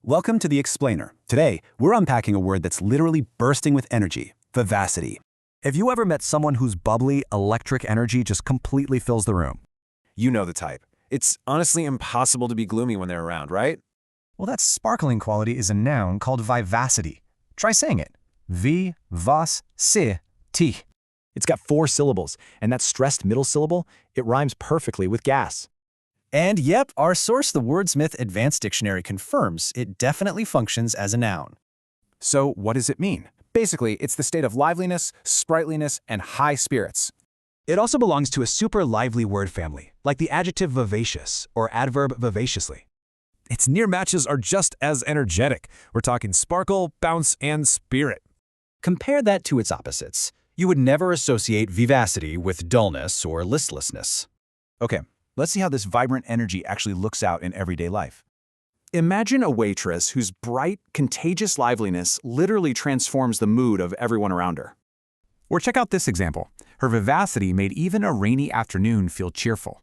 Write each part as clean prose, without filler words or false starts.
Welcome to The Explainer. Today, we're unpacking a word that's literally bursting with energy, vivacity. Have you ever met someone whose bubbly, electric energy just completely fills the room? You know the type. It's honestly impossible to be gloomy when they're around, right? Well, that sparkling quality is a noun called vivacity. Try saying it. Vivacious. It's got 4 syllables, and that stressed middle syllable, it rhymes perfectly with gas. And yep, our source, the Wordsmyth Advanced Dictionary, confirms it definitely functions as a noun. So what does it mean? Basically, it's the state of liveliness, sprightliness, and high spirits. It also belongs to a super lively word family, like the adjective vivacious or adverb vivaciously. Its near matches are just as energetic. We're talking sparkle, bounce, and spirit. Compare that to its opposites. You would never associate vivacity with dullness or listlessness. Okay, let's see how this vibrant energy actually looks out in everyday life. Imagine a waitress whose bright, contagious liveliness literally transforms the mood of everyone around her. Or check out this example. Her vivacity made even a rainy afternoon feel cheerful.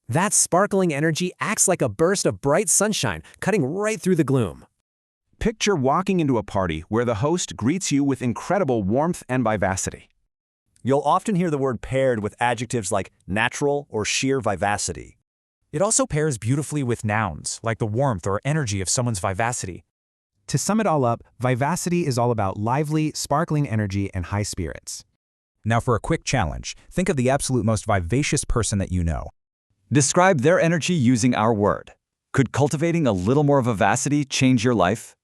That sparkling energy acts like a burst of bright sunshine, cutting right through the gloom. Picture walking into a party where the host greets you with incredible warmth and vivacity. You'll often hear the word paired with adjectives like natural or sheer vivacity. It also pairs beautifully with nouns, like the warmth or energy of someone's vivacity. To sum it all up, vivacity is all about lively, sparkling energy and high spirits. Now for a quick challenge, think of the absolute most vivacious person that you know. Describe their energy using our word. Could cultivating a little more vivacity change your life?